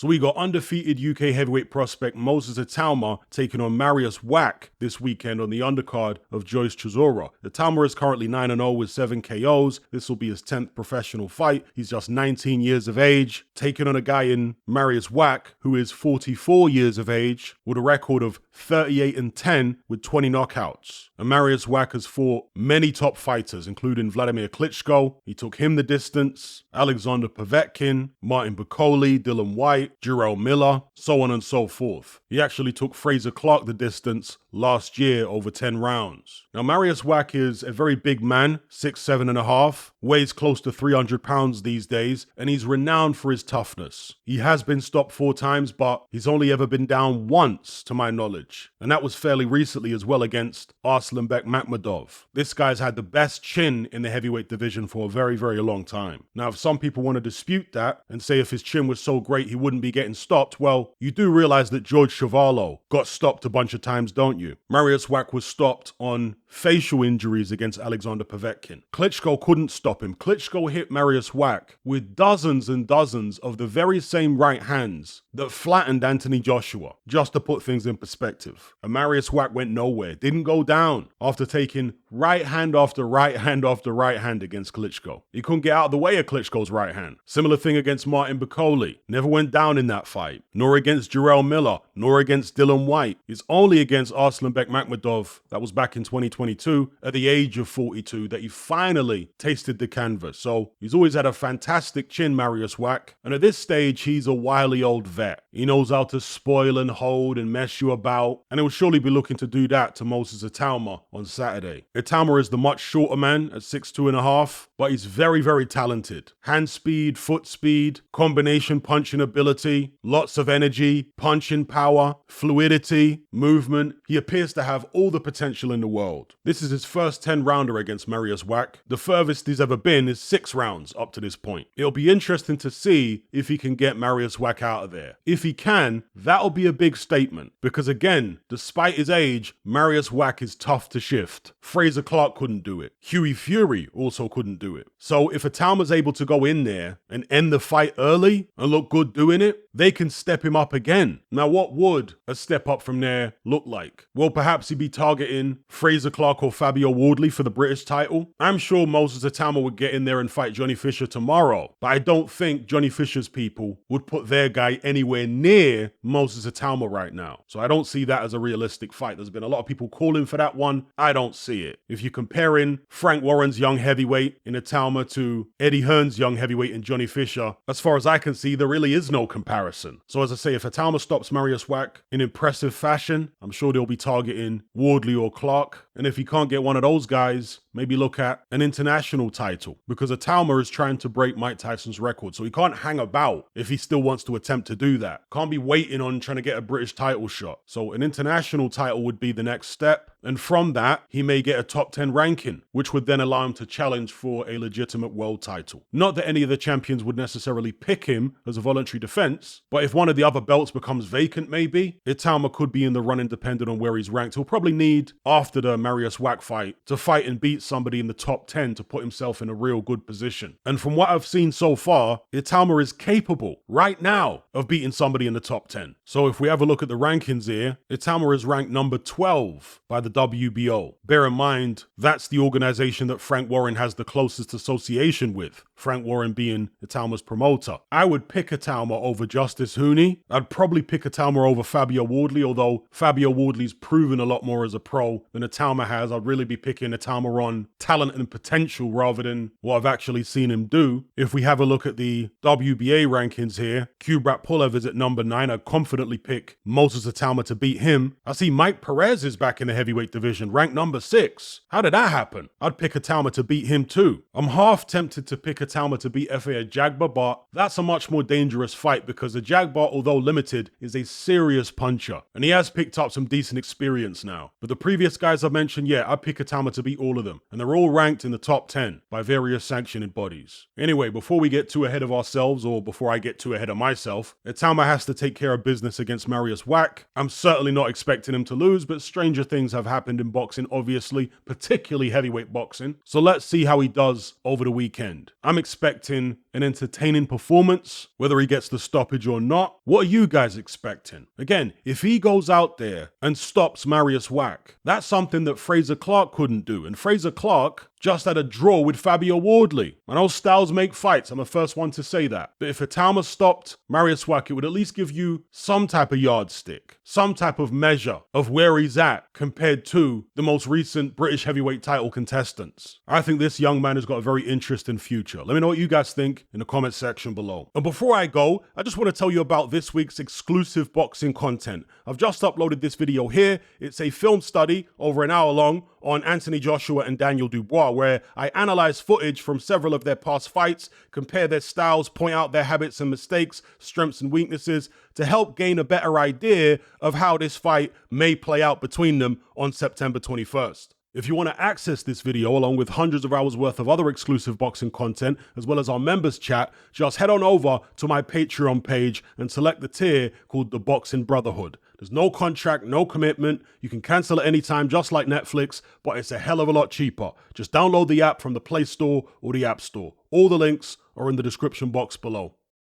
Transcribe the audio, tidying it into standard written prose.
So we got undefeated UK heavyweight prospect Moses Itauma taking on Mariusz Wach this weekend on the undercard of Joyce Chisora. Itauma is currently 9-0 with 7 KOs. This will be his 10th professional fight. He's just 19 years of age, taking on a guy in Mariusz Wach who is 44 years of age with a record of 38-10 with 20 knockouts. And Mariusz Wach has fought many top fighters, including Vladimir Klitschko. He took him the distance, Alexander Povetkin, Martin Bakole, Dylan White, Jarrell Miller, so on and so forth. He actually took Frazer Clarke the distance last year over 10 rounds. Now, Mariusz Wach is a very big man, 6'7.5", weighs close to 300 pounds these days, and he's renowned for his toughness. He has been stopped 4 times, but he's only ever been down once, to my knowledge. And that was fairly recently as well against Arslanbek Makhmudov. This guy's had the best chin in the heavyweight division for a very, very long time. Now, if some people want to dispute that and say if his chin was so great he wouldn't be getting stopped, well, you do realize that George Chuvalo got stopped a bunch of times, don't you? Mariusz Wach was stopped on facial injuries against Alexander Povetkin. Klitschko couldn't stop him. Klitschko hit Mariusz Wach with dozens and dozens of the very same right hands that flattened Anthony Joshua, just to put things in perspective. And Mariusz Wach went nowhere, didn't go down after taking right hand after right hand after right hand against Klitschko. He couldn't get out of the way of Klitschko's right hand. Similar thing against Martin Bakole. Never went down in that fight, nor against Jarrell Miller, nor against Dylan White. It's only against Arslanbek Makhmudov, that was back in 2022, at the age of 42, that he finally tasted the canvas. So he's always had a fantastic chin, Mariusz Wach, and at this stage, he's a wily old vet. He knows how to spoil and hold and mess you about, and he'll surely be looking to do that to Moses Itauma on Saturday. Itauma is the much shorter man at 6'2.5", but he's very, very talented. Hand speed, foot speed, combination punching ability, lots of energy, punching power, fluidity, movement. He appears to have all the potential in the world. This is his first 10-rounder against Mariusz Wach. The furthest he's ever been is 6 rounds up to this point. It'll be interesting to see if he can get Mariusz Wach out of there. If he can, that'll be a big statement, because again, despite his age, Mariusz Wach is tough to shift. Frazer Clarke couldn't do it. Hughie Fury also couldn't do it. So if Itauma's able to go in there and end the fight early and look good doing it, they can step him up again. Now, what would a step up from there look like? Well, perhaps he'd be targeting Frazer Clarke or Fabio Wardley for the British title. I'm sure Moses Itauma would get in there and fight Johnny Fisher tomorrow, but I don't think Johnny Fisher's people would put their guy anywhere near Moses Itauma right now. So I don't see that as a realistic fight. There's been a lot of people calling for that one. I don't see it. If you're comparing Frank Warren's young heavyweight in Itauma to Eddie Hearn's young heavyweight in Johnny Fisher, as far as I can see, there really is no comparison. So as I say, if Itauma stops Mariusz Wach in impressive fashion, I'm sure they'll be targeting Wardley or Clarke. And if he can't get one of those guys, maybe look at an international title, because Itauma is trying to break Mike Tyson's record. So he can't hang about if he still wants to attempt to do that. Can't be waiting on trying to get a British title shot. So an international title would be the next step. And from that, he may get a top 10 ranking, which would then allow him to challenge for a legitimate world title. Not that any of the champions would necessarily pick him as a voluntary defense, but if one of the other belts becomes vacant, maybe, Itauma could be in the running depending on where he's ranked. He'll probably need, after the Mariusz Wach fight, to fight and beat somebody in the top 10 to put himself in a real good position. And from what I've seen so far, Itauma is capable, right now, of beating somebody in the top 10. So if we have a look at the rankings here, Itauma is ranked number 12 by the WBO. Bear in mind, that's the organization that Frank Warren has the closest association with, Frank Warren being Itauma's promoter. I would pick Itauma over Justice Hooney. I'd probably pick Itauma over Fabio Wardley, although Fabio Wardley's proven a lot more as a pro than Itauma has. I'd really be picking Itauma on talent and potential rather than what I've actually seen him do. If we have a look at the WBA rankings here, Kubrat Pulev is at number 9. I'd confidently pick Moses Itauma to beat him. I see Mike Perez is back in the heavyweight division, ranked number 6. How did that happen? I'd pick Itauma to beat him too. I'm half tempted to pick Itauma to beat Efe Ajagba, but that's a much more dangerous fight because Ajagba, although limited, is a serious puncher, and he has picked up some decent experience now. But the previous guys I mentioned, yeah, I'd pick Itauma to beat all of them, and they're all ranked in the top 10 by various sanctioning bodies. Anyway, before we get too ahead of ourselves, or before I get too ahead of myself, Itauma has to take care of business against Mariusz Wach. I'm certainly not expecting him to lose, but stranger things have happened in boxing, obviously, particularly heavyweight boxing. So let's see how he does over the weekend. I'm expecting an entertaining performance, whether he gets the stoppage or not? What are you guys expecting? Again, if he goes out there and stops Mariusz Wach, that's something that Frazer Clarke couldn't do. And Frazer Clarke just had a draw with Fabio Wardley. I know styles make fights, I'm the first one to say that. But if Itauma stopped Mariusz Wach, it would at least give you some type of yardstick, some type of measure of where he's at compared to the most recent British heavyweight title contestants. I think this young man has got a very interesting future. Let me know what you guys think in the comment section below. And before I go, I just want to tell you about this week's exclusive boxing content. I've just uploaded this video here. It's a film study over an hour long on Anthony Joshua and Daniel Dubois, where I analyze footage from several of their past fights, compare their styles, point out their habits and mistakes, strengths and weaknesses, to help gain a better idea of how this fight may play out between them on September 21st. If you want to access this video along with hundreds of hours worth of other exclusive boxing content, as well as our members chat, just head on over to my Patreon page and select the tier called the Boxing Brotherhood. There's no contract, no commitment. You can cancel at any time, just like Netflix, but it's a hell of a lot cheaper. Just download the app from the Play Store or the App Store. All the links are in the description box below.